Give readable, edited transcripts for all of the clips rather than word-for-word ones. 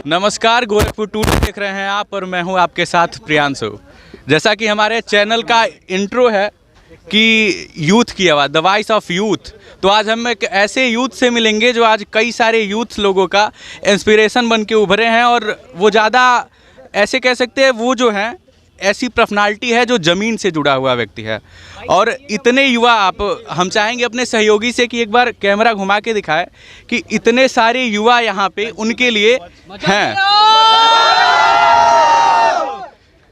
नमस्कार, गोरखपुर टूडे देख रहे हैं आप और मैं हूं आपके साथ प्रियांशु। जैसा कि हमारे चैनल का इंट्रो है कि यूथ की आवाज़, द वॉइस ऑफ यूथ। तो आज हम एक ऐसे यूथ से मिलेंगे जो आज कई सारे यूथ लोगों का इंस्पिरेशन बन के उभरे हैं और वो ज़्यादा ऐसे कह सकते हैं वो जो हैं ऐसी पर्सनालिटी है जो ज़मीन से जुड़ा हुआ व्यक्ति है। और इतने युवा हम चाहेंगे अपने सहयोगी से कि एक बार कैमरा घुमा के दिखाए कि इतने सारे युवा यहाँ पे उनके लिए हैं।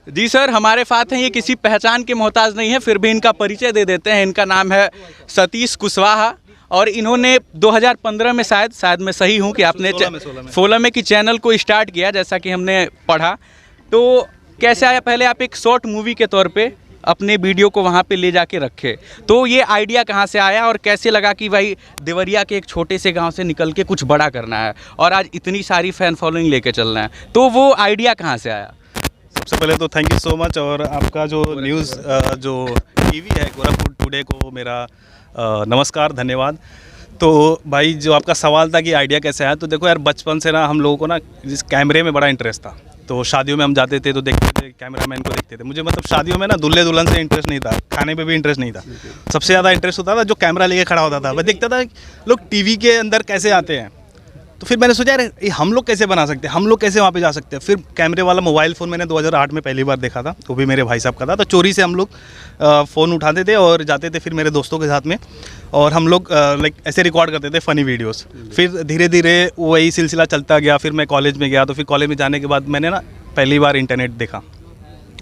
जी सर, हमारे साथ हैं, ये किसी पहचान के मोहताज नहीं है, फिर भी इनका परिचय दे देते हैं। इनका नाम है सतीश कुशवाहा और इन्होंने 2015 में शायद मैं सही हूँ कि आपने 16 में कि चैनल को स्टार्ट किया, जैसा कि हमने पढ़ा। तो कैसे आया, पहले आप एक शॉर्ट मूवी के तौर पे अपने वीडियो को वहाँ पे ले जाके रखे, तो ये आइडिया कहाँ से आया और कैसे लगा कि भाई देवरिया के एक छोटे से गांव से निकल के कुछ बड़ा करना है और आज इतनी सारी फैन फॉलोइंग लेके चलना है, तो वो आइडिया कहाँ से आया? सबसे पहले तो थैंक यू सो मच, और आपका जो न्यूज़ जो टीवी है गोरखपुर टुडे को मेरा नमस्कार, धन्यवाद। तो भाई जो आपका सवाल था कि आइडिया कैसे आया, तो देखो यार, बचपन से ना हम लोगों को ना जिस कैमरे में बड़ा इंटरेस्ट था। तो शादियों में हम जाते थे तो देखते थे, कैमरामैन को देखते थे। मुझे मतलब शादियों में ना दुल्हे दुल्हन से इंटरेस्ट नहीं था, खाने पे भी इंटरेस्ट नहीं था। सबसे ज़्यादा इंटरेस्ट होता था जो कैमरा लेके खड़ा होता था। मैं देखता था लोग टीवी के अंदर कैसे आते हैं, तो फिर मैंने सोचा यार ये हम लोग कैसे बना सकते हैं, हम लोग कैसे वहाँ पे जा सकते हैं। फिर कैमरे वाला मोबाइल फ़ोन मैंने 2008 में पहली बार देखा था, वो भी मेरे भाई साहब का था। तो चोरी से हम लोग फ़ोन उठाते थे और जाते थे फिर मेरे दोस्तों के साथ में, और हम लोग लाइक ऐसे रिकॉर्ड करते थे फ़नी वीडियोस। फिर धीरे धीरे वही सिलसिला चलता गया। फिर मैं कॉलेज में गया, तो फिर कॉलेज में जाने के बाद मैंने ना पहली बार इंटरनेट देखा,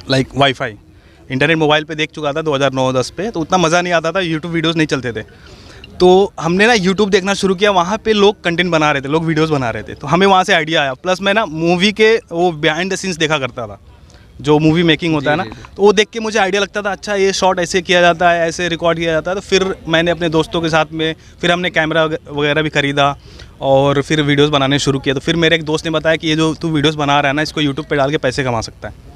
लाइक वाईफाई। इंटरनेट मोबाइल पे देख चुका था 2009-10 पे, तो उतना मज़ा नहीं आता था, यूट्यूब वीडियोज़ नहीं चलते थे। तो हमने ना यूट्यूब देखना शुरू किया, वहाँ पे लोग कंटेंट बना रहे थे, लोग वीडियोस बना रहे थे, तो हमें वहाँ से आइडिया आया। प्लस मैं ना मूवी के वो बिहाइंड द सीन्स देखा करता था, जो मूवी मेकिंग होता है ना, तो वो देख के मुझे आइडिया लगता था, अच्छा ये शॉट ऐसे किया जाता है, ऐसे रिकॉर्ड किया जाता है। तो फिर मैंने अपने दोस्तों के साथ में फिर हमने कैमरा वगैरह भी ख़रीदा और फिर वीडियोस बनाने शुरू किया। तो फिर मेरे एक दोस्त ने बताया कि ये जो तू वीडियोस बना रहा है ना, इसको यूट्यूब पे डाल के पैसे कमा सकता है।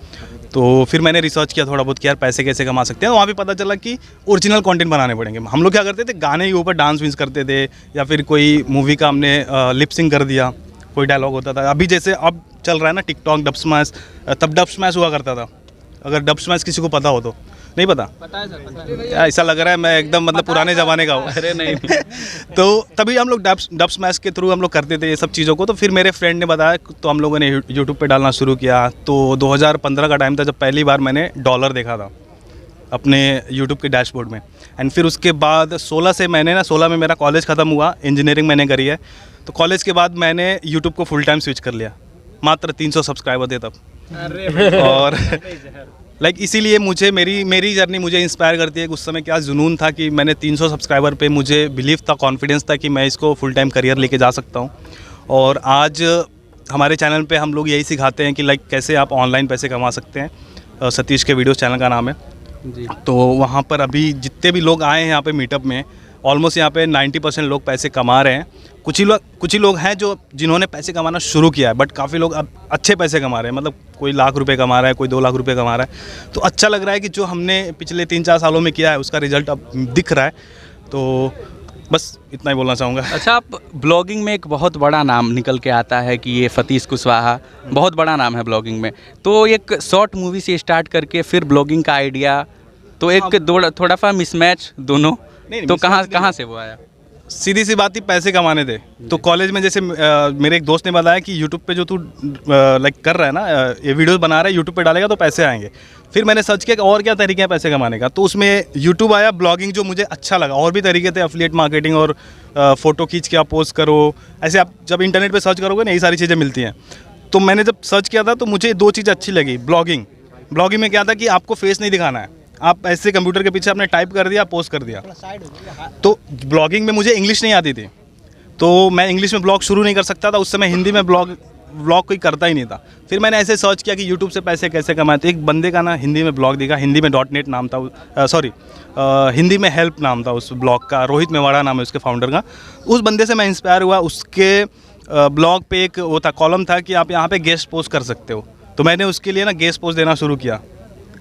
तो फिर मैंने रिसर्च किया थोड़ा बहुत कि यार पैसे कैसे कमा सकते हैं। तो वहाँ पे पता चला कि ओरिजिनल कंटेंट बनाने पड़ेंगे। हम लोग क्या करते थे, गाने के ऊपर डांस विंस करते थे, या फिर कोई मूवी का हमने लिपसिंग कर दिया, कोई डायलॉग होता था। अभी जैसे अब चल रहा है ना टिकटॉक, डब स्मैश, तब डब स्मैश हुआ करता था। अगर डब स्मैश किसी को पता हो तो, नहीं पता? पता है सर, पता है। ऐसा लग रहा है मैं एकदम मतलब पुराने ज़माने का हूँ। अरे नहीं तो तभी हम लोग डब स्मैश के थ्रू हम लोग करते थे ये सब चीज़ों को। तो फिर मेरे फ्रेंड ने बताया, तो हम लोगों ने यूट्यूब पे डालना शुरू किया। तो 2015 का टाइम था जब पहली बार मैंने डॉलर देखा था अपने यूट्यूब के डैशबोर्ड में। एंड फिर उसके बाद 16 में मेरा कॉलेज ख़त्म हुआ, इंजीनियरिंग मैंने करी है। तो कॉलेज के बाद मैंने यूट्यूब को फुल टाइम स्विच कर लिया, मात्र 300 सब्सक्राइबर थे तब। और लाइक इसीलिए मुझे मेरी जर्नी मुझे इंस्पायर करती है कि उस समय क्या जुनून था कि मैंने 300 सब्सक्राइबर पे मुझे बिलीव था, कॉन्फिडेंस था कि मैं इसको फुल टाइम करियर लेके जा सकता हूँ। और आज हमारे चैनल पे हम लोग यही सिखाते हैं कि लाइक कैसे आप ऑनलाइन पैसे कमा सकते हैं। सतीश के वीडियोस चैनल का नाम है जी। तो वहाँ पर अभी जितने भी लोग आए हैं यहाँ पे मीटअप में, ऑलमोस्ट यहाँ पे 90% लोग पैसे कमा रहे हैं। कुछ ही लोग हैं जो जिन्होंने पैसे कमाना शुरू किया है, बट काफ़ी लोग अब अच्छे पैसे कमा रहे हैं। मतलब कोई लाख रुपए कमा रहा है, कोई 2 लाख रुपए कमा रहा है। तो अच्छा लग रहा है कि जो हमने पिछले 3-4 सालों में किया है उसका रिजल्ट अब दिख रहा है। तो बस इतना ही बोलना चाहूँगा। अच्छा, आप ब्लॉगिंग में एक बहुत बड़ा नाम निकल के आता है कि ये सतीश कुशवाहा बहुत बड़ा नाम है ब्लॉगिंग में। तो एक शॉर्ट मूवी से स्टार्ट करके फिर ब्लॉगिंग का आइडिया, तो एक थोड़ा सा मिसमैच दोनों, तो कहाँ से वो आया? सीधी सी बात ही, पैसे कमाने थे। तो कॉलेज में जैसे मेरे एक दोस्त ने बताया कि यूट्यूब पे जो तू लाइक कर रहा है ना, ये वीडियोस बना रहा है, यूट्यूब पे डालेगा तो पैसे आएंगे। फिर मैंने सर्च किया कि और क्या तरीके हैं पैसे कमाने का, तो उसमें यूट्यूब आया, ब्लॉगिंग जो मुझे अच्छा लगा। और भी तरीके थे, एफिलिएट मार्केटिंग और फ़ोटो खींच के आप पोस्ट करो, ऐसे आप जब इंटरनेट पर सर्च करोगे ना यही सारी चीज़ें मिलती हैं। तो मैंने जब सर्च किया था तो मुझे 2 चीज़ अच्छी लगी। ब्लॉगिंग में क्या था कि आपको फेस नहीं दिखाना है, आप ऐसे कंप्यूटर के पीछे आपने टाइप कर दिया, पोस्ट कर दिया। तो ब्लॉगिंग में मुझे इंग्लिश नहीं आती थी, तो मैं इंग्लिश में ब्लॉग शुरू नहीं कर सकता था। उस समय हिंदी में ब्लॉग कोई करता ही नहीं था। फिर मैंने ऐसे सर्च किया कि यूट्यूब से पैसे कैसे कमाए। तो एक बंदे का ना हिंदी में ब्लॉग दिखा, हिंदी में .net नाम था, हिंदी में हेल्प नाम था उस ब्लॉग का, रोहित मेवाड़ा नाम है उसके फाउंडर का। उस बंदे से मैं इंस्पायर हुआ। उसके ब्लॉग पे एक वो था, कॉलम था कि आप यहाँ पे गेस्ट पोस्ट कर सकते हो। तो मैंने उसके लिए ना गेस्ट पोस्ट देना शुरू किया।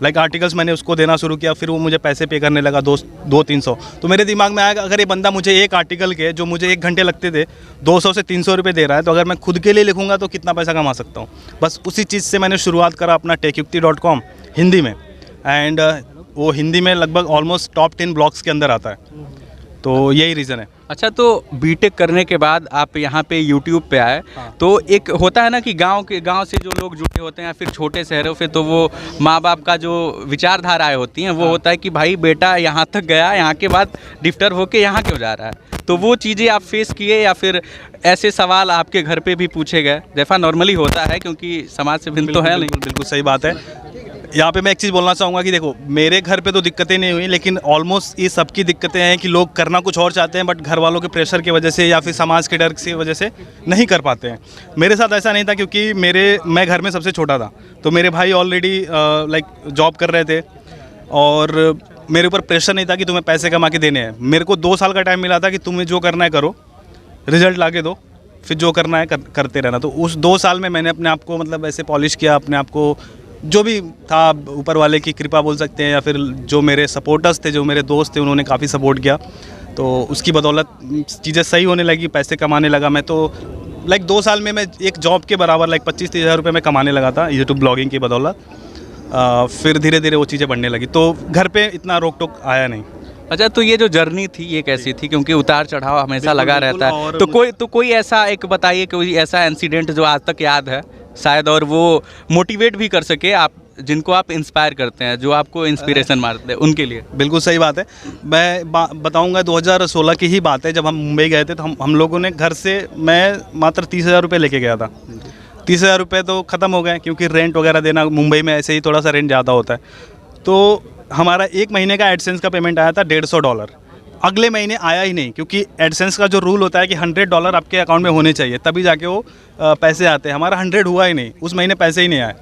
लाइक आर्टिकल्स मैंने उसको देना शुरू किया, फिर वो मुझे पैसे पे करने लगा 200-300। तो मेरे दिमाग में आया अगर ये बंदा मुझे एक आर्टिकल के जो मुझे 1 घंटे लगते थे 200 से 300 रुपये दे रहा है, तो अगर मैं खुद के लिए लिखूंगा तो कितना पैसा कमा सकता हूँ। बस उसी चीज़ से मैंने शुरुआत करा अपना techukti.com हिंदी में, एंड वो हिंदी में लगभग ऑलमोस्ट टॉप 10 ब्लॉग्स के अंदर आता है। तो यही रीज़न है। अच्छा, तो बीटेक करने के बाद आप यहाँ पे यूट्यूब पे आए, तो एक होता है ना कि गांव से जो लोग जुड़े होते हैं या फिर छोटे शहरों से, तो वो माँ बाप का जो विचारधाराएं होती हैं वो होता है कि भाई बेटा यहाँ तक गया, यहाँ के बाद डिफटर होके यहाँ क्यों जा रहा है। तो वो चीज़ें आप फेस किए या फिर ऐसे सवाल आपके घर पे भी पूछे गए, जैसा नॉर्मली होता है, क्योंकि समाज से भिन्न तो है नहीं। बिल्कुल सही बात है। यहाँ पे मैं एक चीज़ बोलना चाहूँगा कि देखो, मेरे घर पे तो दिक्कतें नहीं हुई, लेकिन ऑलमोस्ट ये सबकी दिक्कतें हैं कि लोग करना कुछ और चाहते हैं, बट घर वालों के प्रेशर की वजह से या फिर समाज के डर की वजह से नहीं कर पाते हैं। मेरे साथ ऐसा नहीं था, क्योंकि मैं घर में सबसे छोटा था, तो मेरे भाई ऑलरेडी लाइक जॉब कर रहे थे और मेरे ऊपर प्रेशर नहीं था कि तुम्हें पैसे कमा के देने हैं। मेरे को 2 साल का टाइम मिला था कि तुम्हें जो करना है करो, रिजल्ट ला के दो, फिर जो करना है करते रहना। तो उस 2 साल में मैंने अपने आप को मतलब ऐसे पॉलिश किया, अपने आप को जो भी था ऊपर वाले की कृपा बोल सकते हैं, या फिर जो मेरे सपोर्टर्स थे, जो मेरे दोस्त थे, उन्होंने काफ़ी सपोर्ट किया। तो उसकी बदौलत चीज़ें सही होने लगी, पैसे कमाने लगा मैं। तो लाइक 2 साल में मैं एक जॉब के बराबर लाइक 25-30 हज़ार रुपये मैं कमाने लगा था यूट्यूब ब्लॉगिंग की बदौलत। फिर धीरे धीरे वो चीज़ें बढ़ने लगी, तो घर पे इतना रोक टोक आया नहीं। अच्छा, तो ये जो जर्नी थी ये कैसी थी, क्योंकि उतार चढ़ाव हमेशा लगा रहता है, और तो कोई ऐसा एक बताइए, कोई ऐसा इंसिडेंट जो आज तक याद है शायद, और वो मोटिवेट भी कर सके आप, जिनको आप इंस्पायर करते हैं, जो आपको इंस्पिरेशन मारते हैं उनके लिए। बिल्कुल सही बात है। मैं बताऊंगा 2016 की ही बात है, जब हम मुंबई गए थे, तो हम लोगों ने घर से, मैं मात्र 30,000 रुपये लेके गया था। 30,000 रुपये तो ख़त्म हो गए, क्योंकि रेंट वगैरह देना मुंबई में ऐसे ही थोड़ा सा रेंट ज़्यादा होता है। तो हमारा 1 महीने का एडसेंस का पेमेंट आया था $150। अगले महीने आया ही नहीं, क्योंकि एडसेंस का जो रूल होता है कि $100 आपके अकाउंट में होने चाहिए, तभी जाके वो पैसे आते हैं। हमारा 100 हुआ ही नहीं, उस महीने पैसे ही नहीं आए।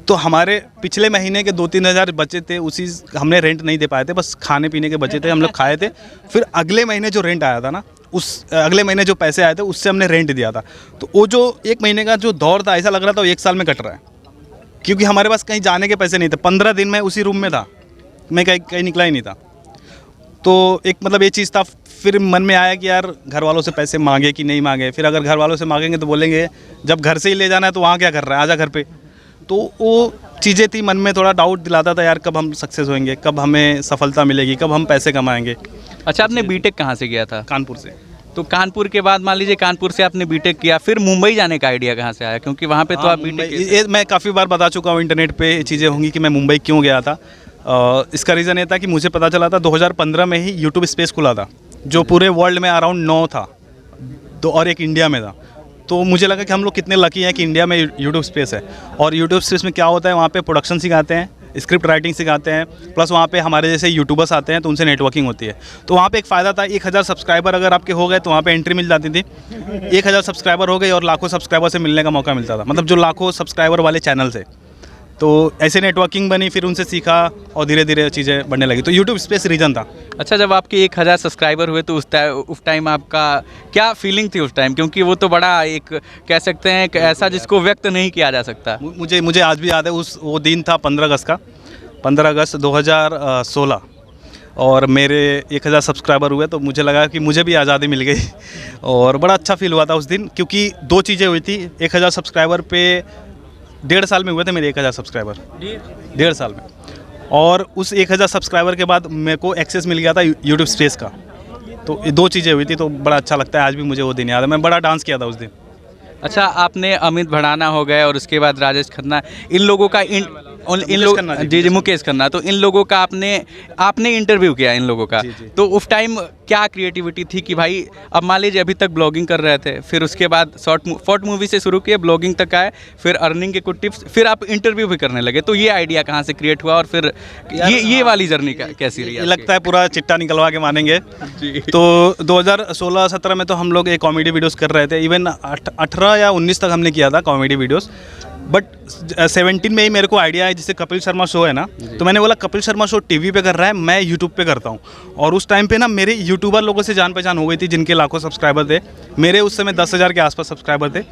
तो हमारे पिछले महीने के 2-3 हज़ार बचे थे, उसी हमने रेंट नहीं दे पाए थे, बस खाने पीने के बचे थे, हम लोग खाए थे। फिर अगले महीने जो रेंट आया था ना, उस अगले महीने जो पैसे आए थे उससे हमने रेंट दिया था। तो वो जो 1 महीने का जो दौर था, ऐसा लग रहा था वो 1 साल में कट रहा है, क्योंकि हमारे पास कहीं जाने के पैसे नहीं थे। 15 दिन मैं उसी रूम में था, मैं कहीं निकला ही नहीं था। तो एक मतलब ये चीज़ था। फिर मन में आया कि यार घर वालों से पैसे मांगे कि नहीं मांगे। फिर अगर घर वालों से मांगेंगे तो बोलेंगे जब घर से ही ले जाना है तो वहाँ क्या कर रहा है, आजा घर पे। तो वो चीज़ें थी, मन में थोड़ा डाउट दिलाता था यार, कब हम सक्सेस होंगे, कब हमें सफलता मिलेगी, कब हम पैसे कमाएंगे। अच्छा, आपने बीटेक कहाँ से किया था? कानपुर से। तो कानपुर के बाद मान लीजिए कानपुर से आपने बीटेक किया, फिर मुंबई जाने का आइडिया कहाँ से आया, क्योंकि वहाँ पे तो आप बीटेक ये मैं काफ़ी बार बता चुका हूँ, इंटरनेट पे ये चीज़ें होंगी कि मैं मुंबई क्यों गया था। इसका रीज़न ये था कि मुझे पता चला था 2015 में ही यूट्यूब स्पेस खुला था, जो पूरे वर्ल्ड में अराउंड 9 था, और एक इंडिया में था। तो मुझे लगा कि हम लोग कितने लकी हैं कि इंडिया में यूट्यूब स्पेस है। और यूट्यूब स्पेस में क्या होता है, वहाँ पे प्रोडक्शन सिखाते हैं, स्क्रिप्ट राइटिंग सिखाते हैं, प्लस वहाँ पे हमारे जैसे यूट्यूबर्स आते हैं तो उनसे नेटवर्किंग होती है। तो वहाँ पे एक फ़ायदा था, 1000 सब्सक्राइबर अगर आपके हो गए तो वहाँ पे एंट्री मिल जाती थी। 1000 सब्सक्राइबर हो गए और लाखों सब्सक्राइबर से मिलने का मौका मिलता था, मतलब जो लाखों सब्सक्राइबर वाले चैनल से। तो ऐसे नेटवर्किंग बनी, फिर उनसे सीखा और धीरे धीरे चीज़ें बढ़ने लगी। तो यूट्यूब स्पेस रीज़न था। अच्छा, जब आपके 1000 सब्सक्राइबर हुए तो उस टाइम आपका क्या फीलिंग थी उस टाइम, क्योंकि वो तो बड़ा एक कह सकते हैं कि ऐसा जिसको व्यक्त नहीं किया जा सकता। मुझे आज भी याद है, वो दिन था 15 अगस्त का, 15 अगस्त 2016, और मेरे 1000 सब्सक्राइबर हुए। तो मुझे लगा कि मुझे भी आज़ादी मिल गई और बड़ा अच्छा फील हुआ था उस दिन, क्योंकि 2 चीज़ें हुई थी। 1000 सब्सक्राइबर पे 1.5 साल में हुए थे मेरे 1000 सब्सक्राइबर, 1.5 साल में। और उस 1000 सब्सक्राइबर के बाद मेरे को एक्सेस मिल गया था यूट्यूब स्पेस का। तो ये 2 चीज़ें हुई थी, तो बड़ा अच्छा लगता है, आज भी मुझे वो दिन याद है। मैं बड़ा डांस किया था उस दिन। अच्छा, आपने अमित भड़ाना हो गए और उसके बाद राजेश खन्ना, इन लोगों का जी मुकेश खन्ना, तो इन लोगों का आपने इंटरव्यू किया इन लोगों का। तो उस टाइम क्या क्रिएटिविटी थी कि भाई, अब मान लीजिए अभी तक ब्लॉगिंग कर रहे थे, फिर उसके बाद शॉर्ट मूवी से शुरू किए, ब्लॉगिंग तक आए, फिर अर्निंग के कुछ टिप्स, फिर आप इंटरव्यू भी करने लगे। तो ये आइडिया कहाँ से क्रिएट हुआ और फिर ये वाली जर्नी कैसी रही? लगता है पूरा चिट्टा निकलवा के मानेंगे। तो 2016-17 में तो हम लोग एक कॉमेडी वीडियोस कर रहे थे, इवन 18 या 19 तक हमने किया था कॉमेडी वीडियोस। बट 17 में ही मेरे को आइडिया है, जैसे कपिल शर्मा शो है ना, तो मैंने बोला कपिल शर्मा शो टीवी पे कर रहा है, मैं यूट्यूब पे करता हूँ। और उस टाइम पे ना मेरे यूट्यूबर लोगों से जान पहचान हो गई थी, जिनके लाखों सब्सक्राइबर थे। मेरे उस समय 10,000 के आसपास सब्सक्राइबर थे।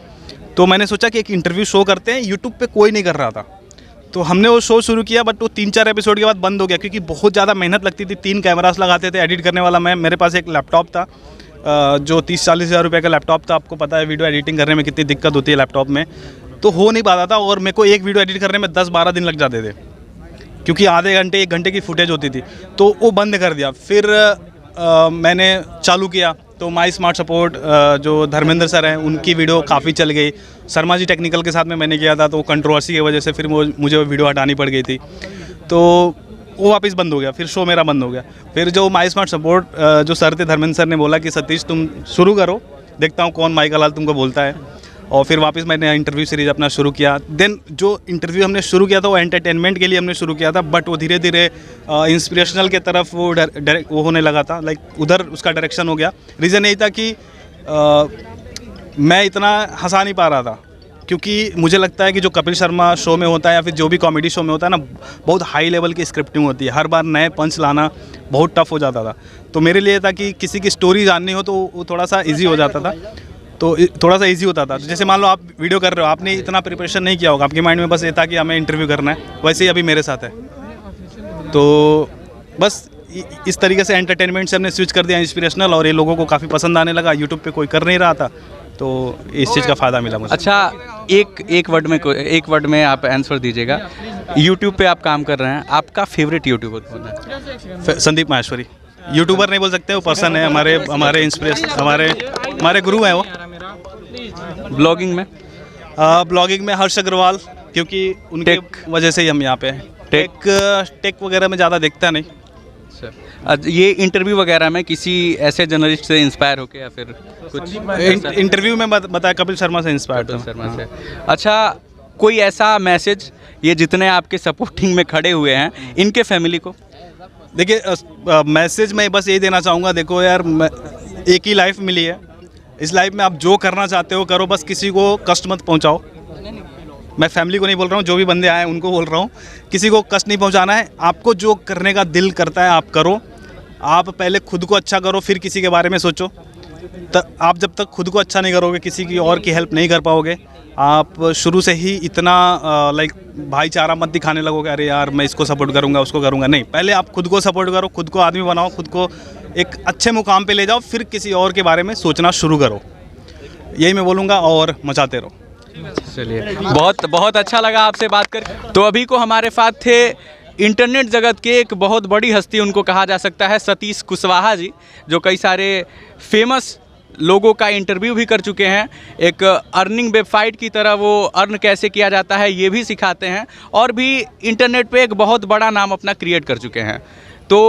तो मैंने सोचा कि एक इंटरव्यू शो करते हैं, यूट्यूब पे कोई नहीं कर रहा था। तो हमने वो शो शुरू किया, बट वो 3-4 एपिसोड के बाद बंद हो गया क्योंकि बहुत ज़्यादा मेहनत लगती थी। 3 कैमरास लगाते थे, एडिट करने वाला मैं, मेरे पास एक लैपटॉप था जो 30-40 हज़ार रुपये का लैपटॉप था। आपको पता है वीडियो एडिटिंग करने में कितनी दिक्कत होती है लैपटॉप में, तो हो नहीं पाता था। और मेरे को एक वीडियो एडिट करने में 10-12 दिन लग जाते थे क्योंकि आधे घंटे 1 घंटे की फुटेज होती थी। तो वो बंद कर दिया। फिर मैंने चालू किया तो माई स्मार्ट सपोर्ट जो धर्मेंद्र सर हैं उनकी वीडियो काफ़ी चल गई। शर्मा जी टेक्निकल के साथ में मैंने किया था, तो कंट्रोवर्सी की वजह से फिर मुझे वो वीडियो हटानी पड़ गई थी, तो वो वापस बंद हो गया। फिर शो मेरा बंद हो गया। फिर जो माई स्मार्ट सपोर्ट जो सर थे धर्मेंद्र सर ने बोला कि सतीश तुम शुरू करो, देखता हूँ कौन माई का लाल तुमको बोलता है। और फिर वापस मैंने इंटरव्यू सीरीज़ अपना शुरू किया। देन जो इंटरव्यू हमने शुरू किया था वो एंटरटेनमेंट के लिए हमने शुरू किया था, बट वो धीरे धीरे इंस्पिरेशनल के तरफ वो होने लगा था, लाइक उधर उसका डायरेक्शन हो गया। रीज़न यही था कि मैं इतना हंसा नहीं पा रहा था, क्योंकि मुझे लगता है कि जो कपिल शर्मा शो में होता है या फिर जो भी कॉमेडी शो में होता है ना, बहुत हाई लेवल की स्क्रिप्टिंग होती है। हर बार नए पंच लाना बहुत टफ हो जाता था। तो मेरे लिए था कि किसी की स्टोरी जाननी हो तो वो थोड़ा सा ईजी हो जाता था, तो थोड़ा सा इजी होता था। जैसे मान लो आप वीडियो कर रहे हो, आपने इतना प्रिपरेशन नहीं किया होगा, आपके माइंड में बस ये था कि हमें इंटरव्यू करना है, वैसे ही अभी मेरे साथ है। तो बस इस तरीके से एंटरटेनमेंट से हमने स्विच कर दिया इंस्पिरेशनल, और ये लोगों को काफ़ी पसंद आने लगा। यूट्यूब पे कोई कर नहीं रहा था, तो इस चीज़ का फ़ायदा मिला मुझे। अच्छा, एक वर्ड में आप आंसर दीजिएगा। यूट्यूब पे आप काम कर रहे हैं, आपका फेवरेट यूट्यूबर कौन है? संदीप माहेश्वरी। यूट्यूबर नहीं बोल सकते, वो पर्सन है, हमारे इंस्पिरेशन, हमारे गुरु हैं वो। ब्लॉगिंग में? ब्लॉगिंग में हर्ष अग्रवाल, क्योंकि उनके वजह से ही हम यहाँ पे हैं। टेक वगैरह में ज़्यादा देखता नहीं। ये इंटरव्यू वगैरह में किसी ऐसे जर्नलिस्ट से इंस्पायर होके या फिर कुछ? इंटरव्यू में बताया कपिल शर्मा से इंस्पायर था। शर्मा से। अच्छा, कोई ऐसा मैसेज, ये जितने आपके सपोर्टिंग में खड़े हुए हैं इनके फैमिली को? देखिए, मैसेज मैं बस यही देना चाहूँगा, देखो यार, एक ही लाइफ मिली है, इस लाइफ में आप जो करना चाहते हो करो, बस किसी को कष्ट मत पहुँचाओ। मैं फैमिली को नहीं बोल रहा हूँ, जो भी बंदे आए हैं उनको बोल रहा हूँ, किसी को कष्ट नहीं पहुँचाना है। आपको जो करने का दिल करता है आप करो। आप पहले खुद को अच्छा करो, फिर किसी के बारे में सोचो। आप जब तक खुद को अच्छा नहीं करोगे, किसी की और की हेल्प नहीं कर पाओगे। आप शुरू से ही इतना लाइक भाईचारा मत दिखाने लगोगे, अरे यार मैं इसको सपोर्ट करूँगा उसको करूँगा। नहीं, पहले आप खुद को सपोर्ट करो, खुद को आदमी बनाओ, खुद को एक अच्छे मुकाम पे ले जाओ, फिर किसी और के बारे में सोचना शुरू करो। यही मैं बोलूँगा, और मचाते रहो। चलिए, बहुत बहुत अच्छा लगा आपसे बात कर। तो अभी को हमारे साथ थे इंटरनेट जगत के एक बहुत बड़ी हस्ती, उनको कहा जा सकता है सतीश कुशवाहा जी, जो कई सारे फेमस लोगों का इंटरव्यू भी कर चुके हैं। एक अर्निंग वेबसाइट की तरह वो अर्न कैसे किया जाता है ये भी सिखाते हैं, और भी इंटरनेट पे एक बहुत बड़ा नाम अपना क्रिएट कर चुके हैं। तो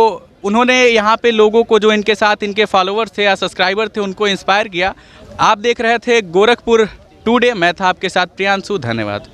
उन्होंने यहाँ पे लोगों को, जो इनके साथ इनके फॉलोअर्स थे या सब्सक्राइबर थे, उनको इंस्पायर किया। आप देख रहे थे गोरखपुर टुडे, मैं था आपके साथ प्रियांशु। धन्यवाद।